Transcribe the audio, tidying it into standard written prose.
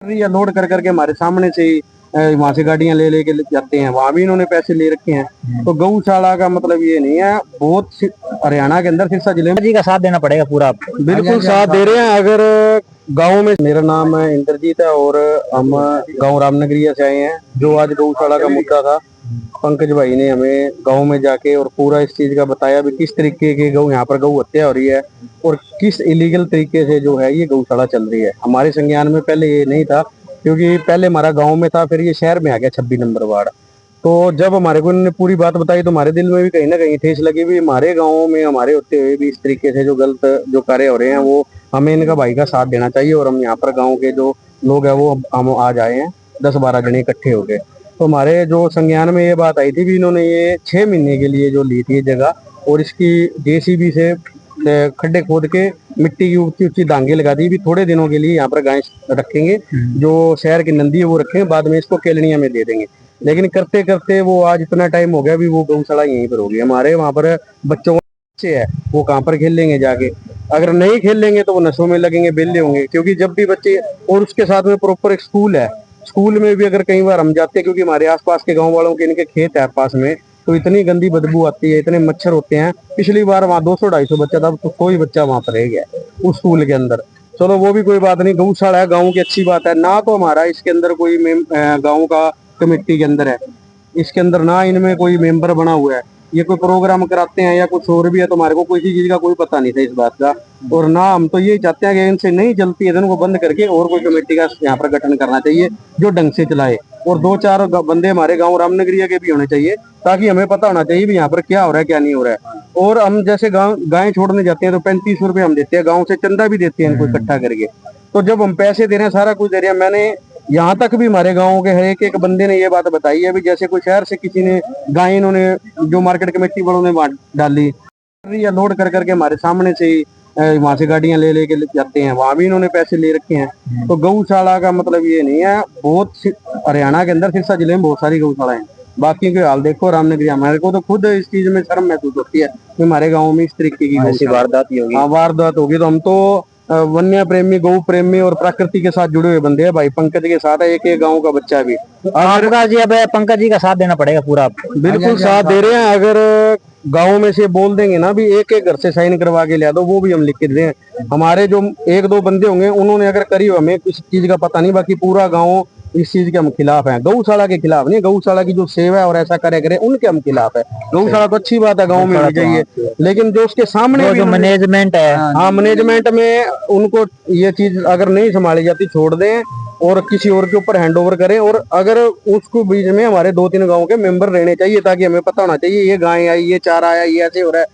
या लोड कर करके हमारे सामने से ही वहां से गाड़ियां ले लेके जाते हैं, वहां भी इन्होंने पैसे ले रखे हैं। तो गौशाला का मतलब ये नहीं है, बहुत हरियाणा के अंदर सिरसा जिले में जी का साथ देना पड़ेगा पूरा आपको। बिल्कुल साथ दे रहे हैं। अगर गांव में, मेरा नाम है इंद्रजीत है और हम गांव रामनगरिया से आए हैं। जो आज गौशाला का मुद्दा था, पंकज भाई ने हमें गांव में जाके और पूरा इस चीज का बताया भी किस तरीके की गौ यहाँ पर गौ हत्या हो रही है और किस इलीगल तरीके से जो है ये गौशाला चल रही है। हमारे संज्ञान में पहले ये नहीं था, क्योंकि पहले हमारा गांव में था, फिर ये शहर में आ गया 26 नंबर वार्ड। तो जब हमारे को इन्होंने पूरी बात बताई तो हमारे दिल में भी कहीं ना कहीं ठेस लगी भी, हमारे गाँव में हमारे होते हुए भी इस तरीके से जो गलत जो कार्य हो रहे हैं, वो हमें इनका भाई का साथ देना चाहिए। और हम यहाँ पर गाँव के जो लोग हैं वो हम आज आए हैं 10-12 जने इकट्ठे हो गए। तो हमारे जो संज्ञान में ये बात आई थी भी, इन्होंने ये 6 महीने के लिए जो ली थी जगह, और इसकी जेसीबी से खड्डे खोद के मिट्टी की ऊंची ऊंची डांगे लगा दी भी, थोड़े दिनों के लिए यहाँ पर गाय रखेंगे, जो शहर की नंदी है वो रखेंगे, बाद में इसको केलनिया में दे देंगे। लेकिन करते करते वो आज इतना टाइम हो गया भी, वो गौशाला यहीं पर होगी। हमारे वहाँ पर बच्चों बच्चे है, वो कहाँ पर खेल लेंगे जाके? अगर नहीं खेल लेंगे तो वो नशों में लगेंगे, बेले होंगे। क्योंकि जब भी बच्चे, और उसके साथ में प्रॉपर एक स्कूल है, स्कूल में भी अगर कई बार हम जाते हैं, क्योंकि हमारे आसपास के गांव वालों के इनके खेत है पास में, तो इतनी गंदी बदबू आती है, इतने मच्छर होते हैं। पिछली बार वहाँ 200-250 बच्चा था, तो कोई बच्चा वहां पर रह गया उस स्कूल के अंदर। चलो वो भी कोई बात नहीं, गौशाला है, गाँव की अच्छी बात है ना। तो हमारा इसके अंदर कोई गाँव का कमेटी के अंदर है, इसके अंदर ना इनमें कोई मेंबर बना हुआ है। ये कोई प्रोग्राम कराते हैं या कुछ और भी है, तो हमारे को किसी चीज का कोई पता नहीं था इस बात का। और ना हम तो ये चाहते हैं कि इनसे नहीं चलती है, इनको बंद करके और कोई कमेटी का यहाँ पर गठन करना चाहिए जो ढंग से चलाए। और 2-4 बंदे हमारे गांव रामनगरिया के भी होने चाहिए, ताकि हमें पता होना चाहिए भी यहाँ पर क्या हो रहा है क्या नहीं हो रहा है। और हम जैसे गाय छोड़ने जाते हैं तो 35 रुपए हम देते हैं, गाँव से चंदा भी देते हैं इनको इकट्ठा करके। तो जब हम पैसे दे रहे हैं, सारा कुछ दे रहे हैं, मैंने यहाँ तक भी हमारे गाँव के हर एक बंदे ने ये बात बताई है भी, जैसे कोई शहर से किसी ने गाय, इन्होंने जो मार्केट कमेटी वालों ने डाली या लोड कर करके हमारे सामने से ही वहां से गाड़ियां ले लेके जाते हैं, वहां भी इन्होंने पैसे ले रखे हैं। तो गौशाला का मतलब ये नहीं है, बहुत हरियाणा के अंदर सिरसा जिले में बहुत सारी गौशाला हैं। बाकी के हाल देखो रामनगरी, हमारे को तो खुद इस चीज में शर्म महसूस होती है कि हमारे गाँव में इस तरीके की ऐसी वारदात ही होगी। हाँ, वारदात होगी। तो हम तो वन्य प्रेमी, गौ प्रेमी और प्रकृति के साथ जुड़े हुए बंदे हैं। भाई पंकज के साथ है, एक गांव का बच्चा भी। आपका जी, अब पंकज जी का साथ देना पड़ेगा पूरा आपको। बिल्कुल साथ दे रहे हैं। अगर गांव में से बोल देंगे ना भी एक एक घर से साइन करवा के ले दो, वो भी हम लिख के दे दें। हमारे जो 1-2 बंदे होंगे, उन्होंने अगर करी हो, हमें किसी चीज का पता नहीं, बाकी पूरा गाँव इस चीज के हम खिलाफ हैं। गौशाला के खिलाफ नहीं, गौशाला की जो सेवा है और ऐसा करे करे उनके हम खिलाफ है। गौशाला तो अच्छी बात है, गांव में होनी चाहिए, लेकिन जो उसके सामने जो मैनेजमेंट है, हाँ, मैनेजमेंट में उनको ये चीज अगर नहीं संभाली जाती, छोड़ दें और किसी और के ऊपर हैंड ओवर करें। और अगर उसको बीच में हमारे 2-3 गांव के मेंबर रहने चाहिए, ताकि हमें पता होना चाहिए ये गाय आई, ये चारा आया, ये ऐसे हो रहा है।